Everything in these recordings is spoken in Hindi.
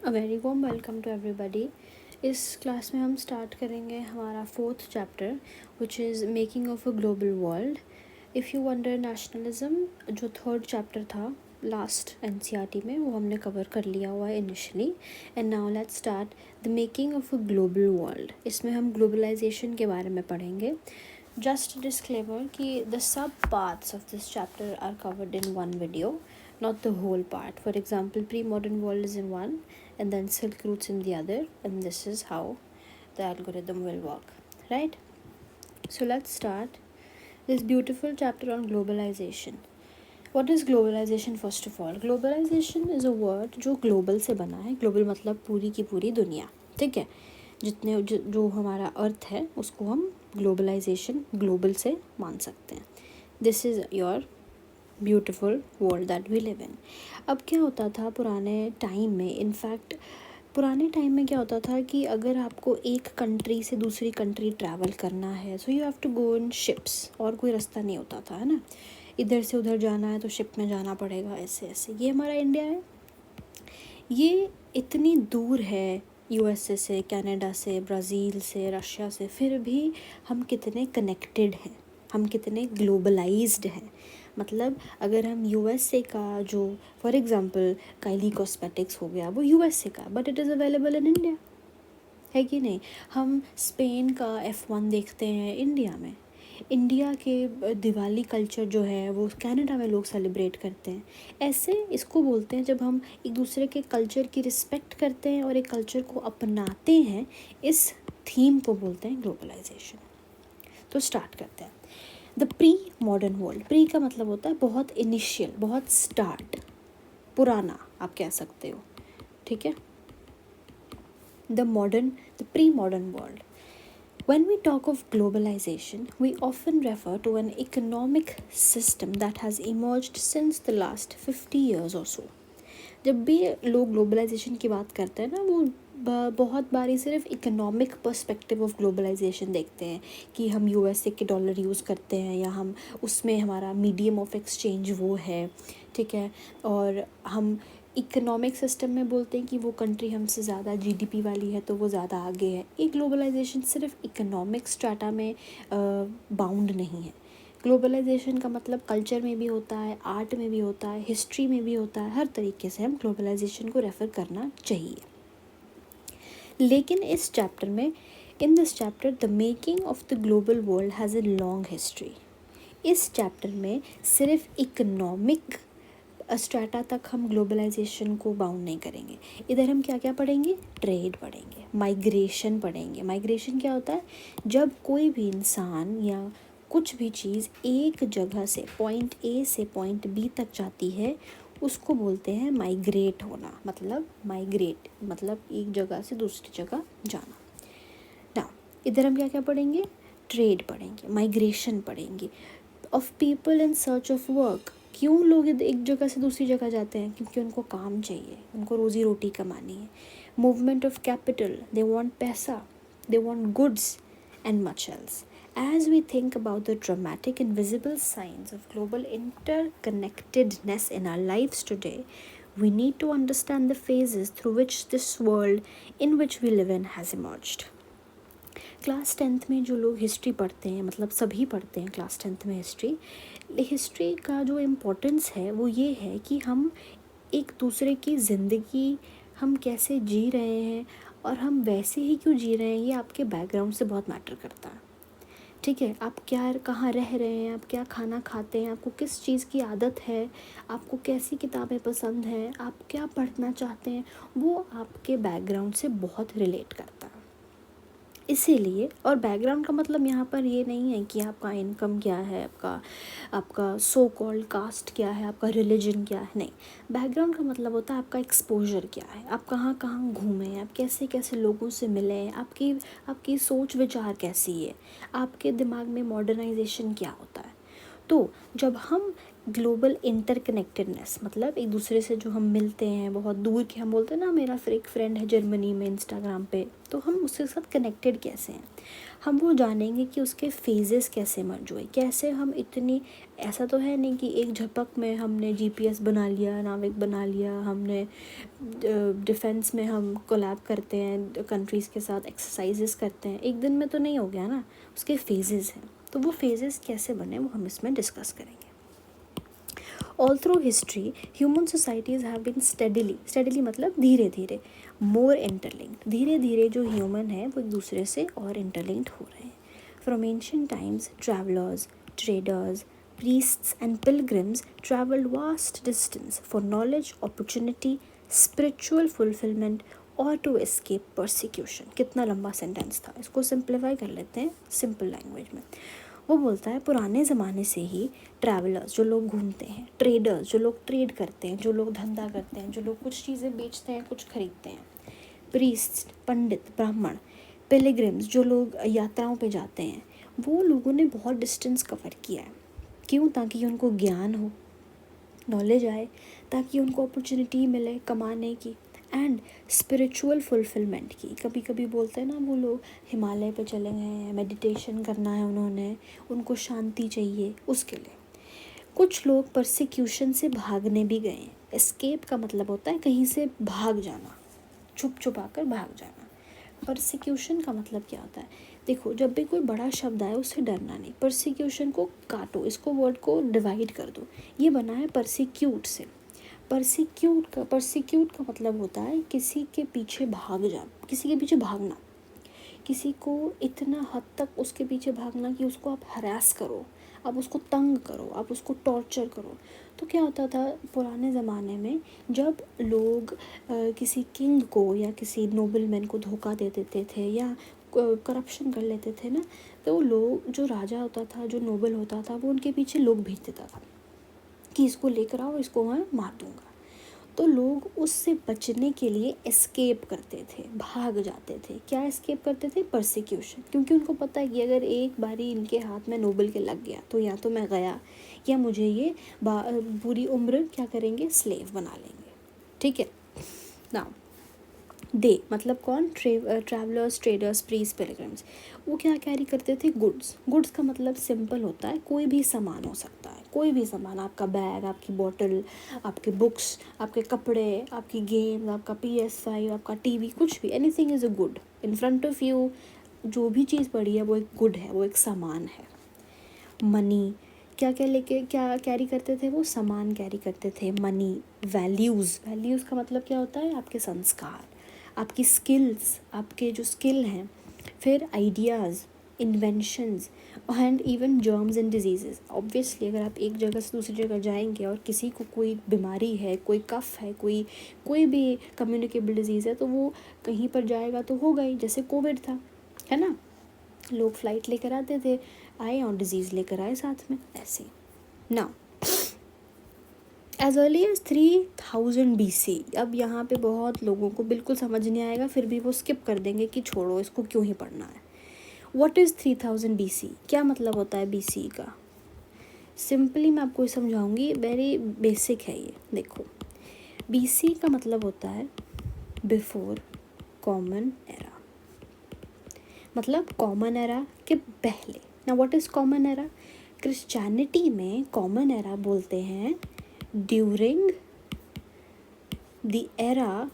A very warm welcome to everybody. इस क्लास में हम स्टार्ट करेंगे हमारा 4th chapter which is making of a global world. If you wonder nationalism, जो 3rd चैप्टर था लास्ट एनसीईआरटी में, वो हमने कवर कर लिया हुआ है initially. And now let's start the making of a global world. इसमें हम ग्लोबलाइजेशन के बारे में पढ़ेंगे। जस्ट डिस्क्लेमर कि द सब parts of this chapter are covered in one video, not the whole part. For example, pre-modern world is in one and then Silk Routes in the other, and this is how the algorithm will work, right? So let's start this beautiful chapter on globalization. What is globalization? First of all, globalization is a word जो global से बना है। global मतलब पूरी की पूरी दुनिया, ठीक है। जितने जो हमारा अर्थ है उसको हम ग्लोबलाइजेशन ग्लोबल से मान सकते हैं। This is your beautiful world that we live in. अब क्या होता था पुराने टाइम में, इनफैक्ट पुराने टाइम में क्या होता था कि अगर आपको एक कंट्री से दूसरी कंट्री ट्रैवल करना है so you have to go in ships, और कोई रास्ता नहीं होता था, है ना। इधर से उधर जाना है तो शिप में जाना पड़ेगा, ऐसे ऐसे। ये हमारा इंडिया है, ये इतनी दूर है यूएसए से, कनाडा से, ब्राज़ील से, रशिया से, फिर भी हम कितने कनेक्टेड हैं, हम कितने ग्लोबलाइज्ड हैं। मतलब अगर हम यूएसए का जो फॉर एग्ज़ाम्पल काइली कॉस्मेटिक्स हो गया, वो यूएसए का, but it is available in India, है कि नहीं। हम स्पेन का F1 देखते हैं इंडिया में। इंडिया के दिवाली कल्चर जो है वो कनाडा में लोग सेलिब्रेट करते हैं। ऐसे इसको बोलते हैं जब हम एक दूसरे के कल्चर की रिस्पेक्ट करते हैं और एक कल्चर को अपनाते हैं, इस थीम को बोलते हैं ग्लोबलाइजेशन। तो स्टार्ट करते हैं। The pre modern world. Pre का मतलब होता है बहुत इनिशियल, बहुत स्टार्ट, पुराना आप कह सकते हो, ठीक है। The pre-modern world. When we talk of globalization, we often refer to an economic system that has emerged since the last 50 years or so. जब भी लोग ग्लोबलाइजेशन की बात करते हैं ना, वो बहुत बारी सिर्फ इकोनॉमिक पर्सपेक्टिव ऑफ ग्लोबलाइजेशन देखते हैं कि हम यूएसए के डॉलर यूज़ करते हैं या हम उसमें हमारा मीडियम ऑफ एक्सचेंज वो है, ठीक है। और हम इकोनॉमिक सिस्टम में बोलते हैं कि वो कंट्री हमसे ज़्यादा जीडीपी वाली है तो वो ज़्यादा आगे है। ये ग्लोबलाइजेशन सिर्फ इकोनॉमिक स्ट्राटा में बाउंड नहीं है। ग्लोबलाइजेशन का मतलब कल्चर में भी होता है, आर्ट में भी होता है, हिस्ट्री में भी होता है। हर तरीके से हम ग्लोबलाइजेशन को रेफ़र करना चाहिए। लेकिन इस चैप्टर में, in this chapter the making of the global world has a long history. इस चैप्टर में सिर्फ इकोनॉमिक स्ट्राटा तक हम ग्लोबलाइजेशन को बाउंड नहीं करेंगे। इधर हम क्या क्या पढ़ेंगे? ट्रेड पढ़ेंगे, माइग्रेशन पढ़ेंगे। माइग्रेशन क्या होता है? जब कोई भी इंसान या कुछ भी चीज़ एक जगह से पॉइंट ए से पॉइंट बी तक जाती है, उसको बोलते हैं माइग्रेट होना। मतलब माइग्रेट मतलब एक जगह से दूसरी जगह जाना। ना इधर हम क्या क्या पढ़ेंगे? ट्रेड पढ़ेंगे, माइग्रेशन पढ़ेंगे। Of people in search of work. क्यों लोग एक जगह से दूसरी जगह जाते हैं? क्योंकि उनको काम चाहिए, उनको रोज़ी रोटी कमानी है। Movement of capital, they want पैसा, they want goods and much else. As we think about the dramatic and visible signs of global interconnectedness in our lives today, we need to understand the phases through which this world in which we live in has emerged. Class 10th में जो लोग हिस्ट्री पढ़ते हैं, मतलब सभी पढ़ते हैं क्लास 10th में हिस्ट्री का जो इम्पोर्टेंस है वो ये है कि हम एक दूसरे की ज़िंदगी हम कैसे जी रहे हैं और हम वैसे ही क्यों जी रहे हैं, ये आपके बैकग्राउंड से बहुत मैटर करता है, ठीक है। आप क्या कहाँ रह रहे हैं, आप क्या खाना खाते हैं, आपको किस चीज़ की आदत है, आपको कैसी किताबें पसंद हैं, आप क्या पढ़ना चाहते हैं, वो आपके बैकग्राउंड से बहुत रिलेट करता है। इसीलिए, और बैकग्राउंड का मतलब यहाँ पर ये नहीं है कि आपका इनकम क्या है, आपका सो कॉल्ड कास्ट क्या है, आपका रिलीजन क्या है, नहीं। बैकग्राउंड का मतलब होता है आपका एक्सपोजर क्या है, आप कहाँ कहाँ घूमे हैं, आप कैसे कैसे लोगों से मिले हैं, आपकी सोच विचार कैसी है, आपके दिमाग में मॉडर्नाइजेशन क्या होता है। तो जब हम ग्लोबल इंटरकनेक्टेडनेस, मतलब एक दूसरे से जो हम मिलते हैं, बहुत दूर के, हम बोलते हैं ना मेरा फिर एक फ्रेंड है जर्मनी में इंस्टाग्राम पे, तो हम उसके साथ कनेक्टेड कैसे हैं, हम वो जानेंगे कि उसके फेजेस कैसे मर्ज हुए, कैसे हम इतनी, ऐसा तो है नहीं कि एक झपक में हमने जीपीएस बना लिया, नाविक बना लिया, हमने डिफेंस में हम कोलैब करते हैं कंट्रीज़ के साथ, एक्सरसाइजेस करते हैं, एक दिन में तो नहीं हो गया ना, उसके फेजेस हैं। तो वो फेजेस कैसे बने वो हम इसमें डिस्कस करेंगे। All through history, human societies have been steadily मतलब धीरे धीरे, more interlinked, धीरे धीरे जो human है वो एक दूसरे से और interlinked हो रहे हैं। From ancient times, travelers, traders, priests and pilgrims traveled vast distance for knowledge, opportunity, spiritual fulfillment और to escape persecution। कितना लंबा सेंटेंस था, इसको सिंप्लीफाई कर लेते हैं सिंपल लैंग्वेज में। वो बोलता है पुराने ज़माने से ही ट्रैवलर्स, जो लोग घूमते हैं, ट्रेडर्स, जो लोग ट्रेड करते हैं, जो लोग धंधा करते हैं, जो लोग कुछ चीज़ें बेचते हैं, कुछ खरीदते हैं, प्रीस्ट, पंडित, ब्राह्मण, पिलग्रिम्स, जो लोग यात्राओं पे जाते हैं, वो लोगों ने बहुत डिस्टेंस कवर किया है। क्यों? ताकि उनको ज्ञान हो, नॉलेज आए, ताकि उनको अपॉर्चुनिटी मिले कमाने की, एंड स्पिरिचुअल फुलफिलमेंट की। कभी कभी बोलते हैं ना वो लोग हिमालय पे चले गए हैं, मेडिटेशन करना है उन्होंने, उनको शांति चाहिए, उसके लिए। कुछ लोग परसिक्यूशन से भागने भी गए हैं। एस्केप का मतलब होता है कहीं से भाग जाना, छुप छुपा कर भाग जाना। परसिक्यूशन का मतलब क्या होता है? देखो, जब भी कोई बड़ा शब्द आए उससे डरना नहीं, परसिक्यूशन को काटो, इसको वर्ड को डिवाइड कर दो। ये बना है परसिक्यूट से। परसिक्यूट का मतलब होता है किसी के पीछे भाग जाना, किसी के पीछे भागना, किसी को इतना हद तक उसके पीछे भागना कि उसको आप हरास करो, आप उसको तंग करो, आप उसको टॉर्चर करो। तो क्या होता था पुराने ज़माने में, जब लोग किसी किंग को या किसी नोबलमैन को धोखा दे देते थे या करप्शन कर लेते थे ना, तो लोग, जो राजा होता था, जो नोबल होता था, वो उनके पीछे लोग भेज देता था कि इसको लेकर आओ, इसको मैं मार दूंगा। तो लोग उससे बचने के लिए एस्केप करते थे, भाग जाते थे। क्या एस्केप करते थे? परसिक्यूशन। क्योंकि उनको पता है कि अगर एक बारी इनके हाथ में नोबल के लग गया तो या तो मैं गया, या मुझे ये पूरी उम्र क्या करेंगे, स्लेव बना लेंगे। ठीक है ना। दे मतलब कौन? Travellers, traders, priest, pilgrims. वो क्या कैरी करते थे? गुड्स। गुड्स का मतलब सिंपल होता है कोई भी सामान हो सकता है, कोई भी सामान, आपका बैग, आपकी बोतल, आपके बुक्स, आपके कपड़े, आपकी गेम, आपका PS5, आपका टीवी, कुछ भी, anything is a good in front of you. जो भी चीज़ पड़ी है वो एक गुड है, वो एक सामान है। मनी, क्या क्या लेके क्या कैरी करते थे? वो सामान कैरी करते थे, मनी। वैल्यूज़, वैल्यूज़ का मतलब क्या होता है? आपके संस्कार, आपकी स्किल्स, आपके जो स्किल हैं। फिर ideas, inventions, and even germs and disease. Obviously अगर आप एक जगह से दूसरी जगह जाएंगे और किसी को कोई बीमारी है, कोई कफ है, कोई भी कम्युनिकेबल डिजीज़ है, तो वो कहीं पर जाएगा तो होगा ही। जैसे कोविड था, है ना, लोग फ्लाइट लेकर आते थे, आए और डिजीज़ लेकर आए साथ में, ऐसे। ना एज अर्ली एज 3000 BC। अब यहाँ पे बहुत लोगों को बिल्कुल समझ नहीं आएगा, फिर भी वो स्किप कर देंगे कि छोड़ो, इसको क्यों ही पढ़ना है। What is 3000 BC? क्या मतलब होता है BC का? सिंपली मैं आपको समझाऊंगी, वेरी बेसिक है ये। देखो, BC का मतलब होता है बिफोर कॉमन एरा, मतलब कॉमन एरा के पहले। ना what is common era? Christianity में कॉमन एरा बोलते हैं during the era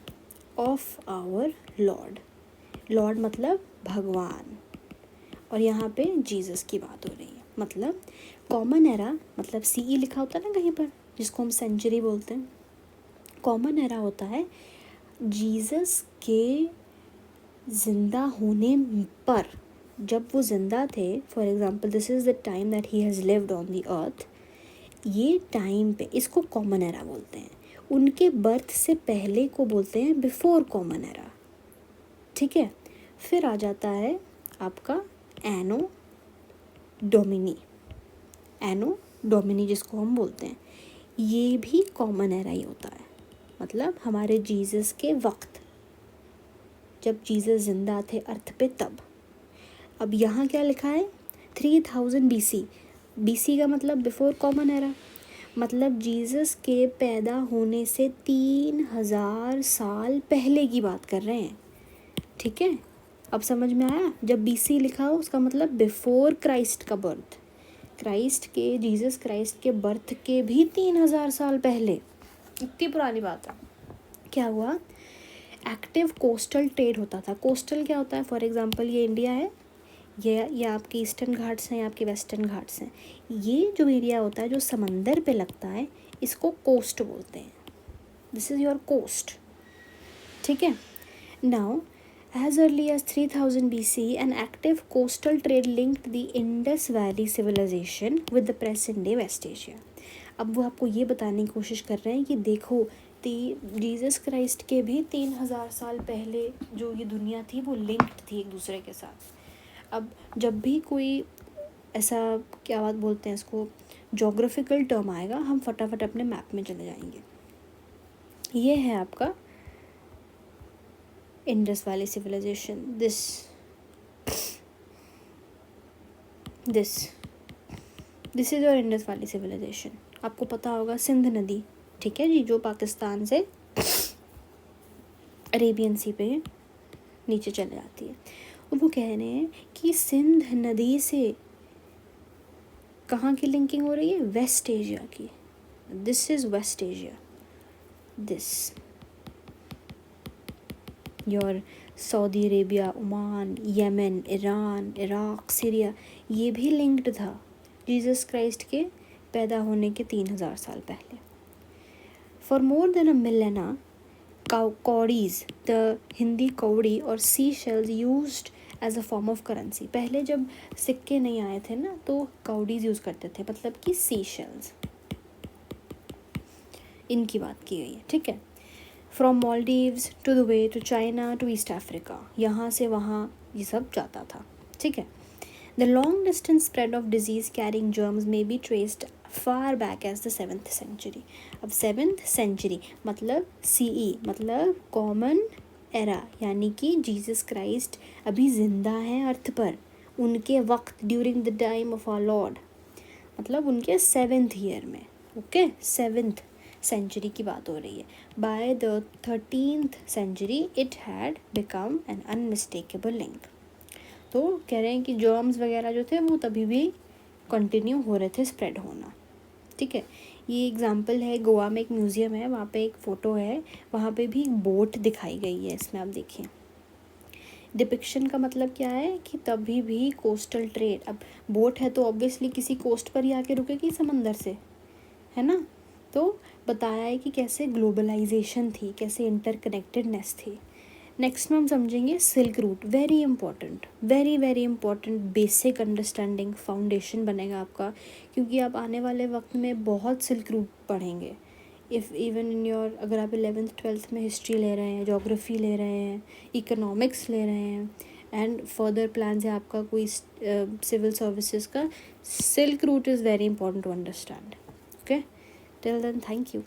of our lord. Lord मतलब भगवान, और यहाँ पे जीसस की बात हो रही है। मतलब कॉमन एरा मतलब CE लिखा होता है ना कहीं पर, जिसको हम सेंचुरी बोलते हैं। कॉमन एरा होता है जीसस के ज़िंदा होने पर, जब वो ज़िंदा थे। For example, this is the time that he has lived on the earth. ये टाइम पे इसको कॉमन एरा बोलते हैं। उनके बर्थ से पहले को बोलते हैं बिफोर कॉमन एरा। ठीक है। फिर आ जाता है आपका एनो डोमिनी। एनो डोमिनी जिसको हम बोलते हैं, ये भी कॉमन एरा ही होता है। मतलब हमारे जीसस के वक्त, जब जीसस जिंदा थे अर्थ पे, तब। अब यहाँ क्या लिखा है? 3000 BC। BC का मतलब बिफोर कॉमन एरा। मतलब जीसस के पैदा होने से 3000 साल पहले की बात कर रहे हैं, ठीक है। अब समझ में आया, जब BC लिखा हो उसका मतलब बिफोर क्राइस्ट का बर्थ, क्राइस्ट के, जीसस क्राइस्ट के बर्थ के भी 3000 साल पहले, इतनी पुरानी बात है। क्या हुआ, एक्टिव कोस्टल ट्रेड होता था। कोस्टल क्या होता है, फॉर एग्जांपल ये इंडिया है, ये आपके ईस्टर्न घाट्स हैं, आपके वेस्टर्न घाट्स हैं, ये जो एरिया होता है जो समंदर पे लगता है इसको कोस्ट बोलते हैं, दिस इज़ योर कोस्ट, ठीक है। Now as early as 3000 BC, an active coastal trade linked the Indus Valley civilization with the present day West Asia. अब वो आपको ये बताने की कोशिश कर रहे हैं कि देखो जीसस क्राइस्ट के भी 3000 साल पहले जो ये दुनिया थी वो लिंक्ड थी एक दूसरे के साथ। अब जब भी कोई ऐसा, क्या बात बोलते हैं इसको, जोग्राफिकल टर्म आएगा, हम फटाफट अपने मैप में चले जाएंगे। ये है आपका Indus Valley civilization, this is your Indus Valley civilization। आपको पता होगा सिंध नदी, ठीक है जी, जो पाकिस्तान से अरेबियन सी पे नीचे चले जाती है। और वो कह रहे हैं कि सिंध नदी से कहाँ की लिंकिंग हो रही है, वेस्ट एशिया की, this is West Asia, this your Saudi Arabia, Oman, Yemen, Iran, Iraq, Syria, ये भी लिंक्ड था जीसस क्राइस्ट के पैदा होने के 3000 साल पहले। For more than a millennium, cowries, the Hindi cowrie और sea shells used as a form of currency. पहले जब सिक्के नहीं आए थे ना तो कौड़ीज यूज़ करते थे, मतलब कि सी शेल्स, इनकी बात की गई है, ठीक है। From Maldives to the way to China to East Africa, यहाँ से वहाँ ये सब जाता था, ठीक है। The long distance spread of disease carrying germs may be traced far back as the 7th century. अब 7th सेंचुरी मतलब CE, मतलब कॉमन एरा, यानी कि जीसस क्राइस्ट अभी ज़िंदा हैं अर्थ पर, उनके वक्त, during the time of our lord, मतलब उनके 7th ईयर में, ओके, 7th सेंचुरी की बात हो रही है। By the 13th century it had become an unmistakable link. तो कह रहे हैं कि जर्म्स वगैरह जो थे वो तभी भी कंटिन्यू हो रहे थे स्प्रेड होना, ठीक है। ये एग्जांपल है, गोवा में एक म्यूज़ियम है, वहाँ पे एक फ़ोटो है, वहाँ पे भी एक बोट दिखाई गई है, इसमें आप देखिए। डिपिक्शन का मतलब क्या है कि तभी भी कोस्टल ट्रेड, अब बोट है तो ऑब्वियसली किसी कोस्ट पर ही आके रुकेगी समंदर से, है ना। तो बताया है कि कैसे ग्लोबलाइजेशन थी, कैसे इंटरकनेक्टेडनेस थी। नेक्स्ट में हम समझेंगे silk route, very important, very very important, basic understanding, foundation बनेगा आपका, क्योंकि आप आने वाले वक्त में बहुत सिल्क रूट पढ़ेंगे। इफ़ इवन इन योर, अगर आप 11th 12th में हिस्ट्री ले रहे हैं, जोग्राफ़ी ले रहे हैं, इकोनॉमिक्स ले रहे हैं, एंड फर्दर प्लान है आपका कोई सिविल सर्विसेज का, silk route is very important to understand, okay. Till then, thank you.